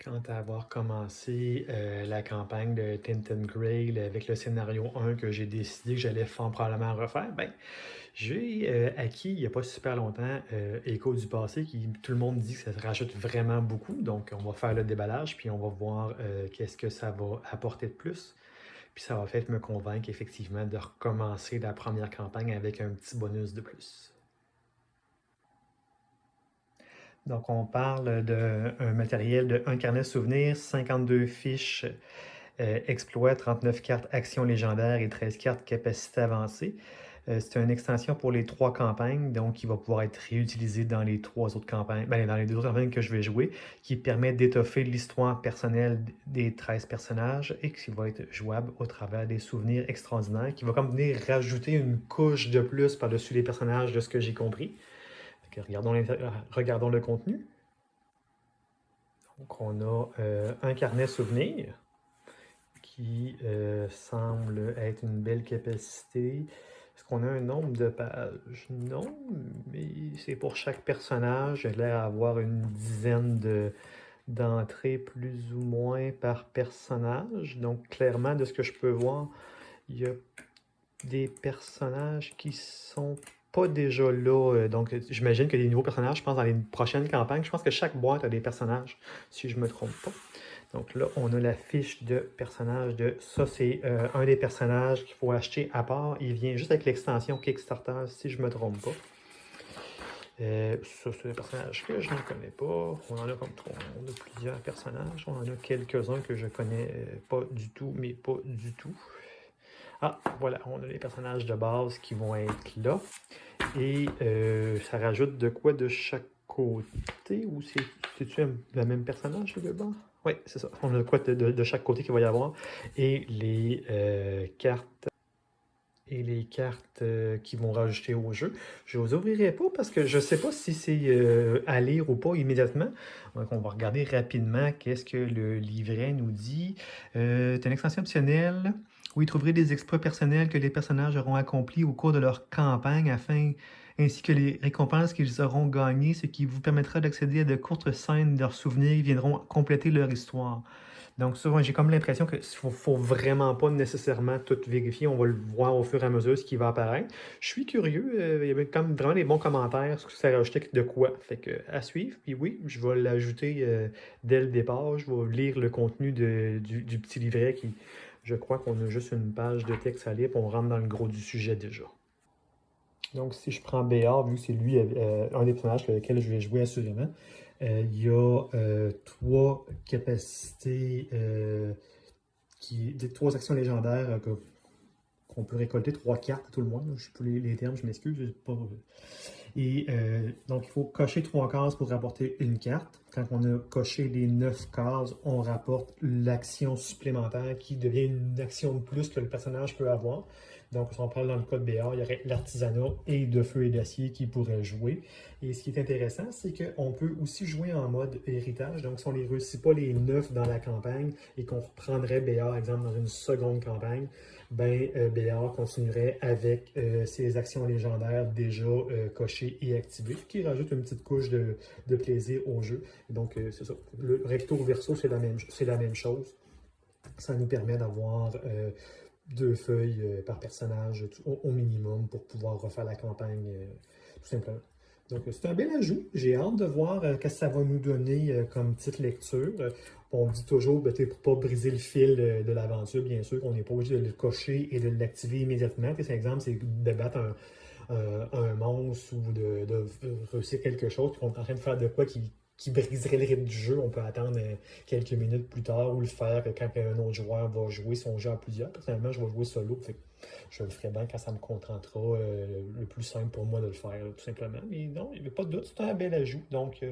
Quant à avoir commencé la campagne de Tintin Grail avec le scénario 1 que j'ai décidé que j'allais fort probablement refaire, ben, j'ai acquis il n'y a pas super longtemps Écho du passé qui tout le monde dit que ça se rajoute vraiment beaucoup. Donc on va faire le déballage puis on va voir qu'est-ce que ça va apporter de plus. Puis ça va peut-être me convaincre effectivement de recommencer la première campagne avec un petit bonus de plus. Donc, on parle d'un matériel de 1 carnet souvenir, 52 fiches exploits, 39 cartes actions légendaires et 13 cartes capacité avancée. C'est une extension pour les 3 campagnes, donc qui va pouvoir être réutilisé dans les 3 autres campagnes, ben, dans les 2 autres campagnes que je vais jouer, qui permet d'étoffer l'histoire personnelle des 13 personnages et qui va être jouable au travers des souvenirs extraordinaires, qui va comme venir rajouter une couche de plus par-dessus les personnages de ce que j'ai compris. Regardons le contenu. Donc, on a un carnet souvenir qui semble être une belle capacité. Est-ce qu'on a un nombre de pages? Non, mais c'est pour chaque personnage. J'ai l'air d'avoir une dizaine d'entrées plus ou moins par personnage. Donc, clairement, de ce que je peux voir, il y a des personnages qui sont pas déjà là. Donc, j'imagine que des nouveaux personnages, je pense, dans les prochaines campagnes, je pense que chaque boîte a des personnages, si je me trompe pas. Donc là, on a la fiche de personnage de... Ça, c'est un des personnages qu'il faut acheter à part. Il vient juste avec l'extension Kickstarter, si je me trompe pas. Ça, c'est un personnage que je ne connais pas. On en a comme trois. On a plusieurs personnages. On en a quelques-uns que je connais pas du tout, mais pas du tout. Ah, voilà, on a les personnages de base qui vont être là. Et ça rajoute de quoi de chaque côté? Ou c'est-tu le même personnage de bas? Oui, c'est ça. On a quoi de chaque côté qu'il va y avoir. Et les cartes. Et les cartes qui vont rajouter au jeu. Je ne vous ouvrirai pas parce que je ne sais pas si c'est à lire ou pas immédiatement. Donc, on va regarder rapidement qu'est-ce que le livret nous dit. C'est une extension optionnelle où vous trouverez des exploits personnels que les personnages auront accomplis au cours de leur campagne ainsi que les récompenses qu'ils auront gagnées, ce qui vous permettra d'accéder à de courtes scènes de leurs souvenirs qui viendront compléter leur histoire. Donc ça, j'ai comme l'impression qu'il ne faut vraiment pas nécessairement tout vérifier. On va le voir au fur et à mesure ce qui va apparaître. Je suis curieux. Il y avait quand même vraiment des bons commentaires sur ce que ça rajoutait de quoi. Fait que à suivre. Puis oui, je vais l'ajouter dès le départ. Je vais lire le contenu du petit livret qui, je crois qu'on a juste une page de texte à lire. Puis on rentre dans le gros du sujet déjà. Donc, si je prends Béard, vu que c'est lui un des personnages avec lesquels je vais jouer assurément, il y a 3 capacités, trois actions légendaires qu'on peut récolter, 3 cartes à tout le moins. Je sais plus les termes, je m'excuse. Et donc, il faut cocher 3 cases pour rapporter une carte. Quand on a coché les 9 cases, on rapporte l'action supplémentaire qui devient une action de plus que le personnage peut avoir. Donc, si on parle dans le cas de BA, il y aurait l'artisanat et de feu et d'acier qui pourraient jouer. Et ce qui est intéressant, c'est qu'on peut aussi jouer en mode héritage. Donc, si on ne les réussit pas les 9 dans la campagne et qu'on reprendrait BA, par exemple, dans une seconde campagne, ben, BA continuerait avec ses actions légendaires déjà cochées et activées, ce qui rajoute une petite couche de plaisir au jeu. Donc, c'est ça. Le recto verso, c'est la même chose. Ça nous permet d'avoir 2 feuilles par personnage au minimum pour pouvoir refaire la campagne tout simplement. Donc, c'est un bel ajout. J'ai hâte de voir ce que ça va nous donner comme petite lecture. On dit toujours, pour ne pas briser le fil de l'aventure, bien sûr, qu'on n'est pas obligé de le cocher et de l'activer immédiatement. Par exemple, c'est de battre un monstre ou de réussir quelque chose, puis on est en train de faire de quoi qui briserait le rythme du jeu. On peut attendre quelques minutes plus tard ou le faire quand un autre joueur va jouer son jeu à plusieurs. Personnellement, je vais jouer solo. Fait que je le ferai bien quand ça me contentera le plus simple pour moi de le faire, tout simplement. Mais non, il n'y a pas de doute, c'est un bel ajout. Donc,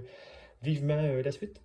vivement la suite.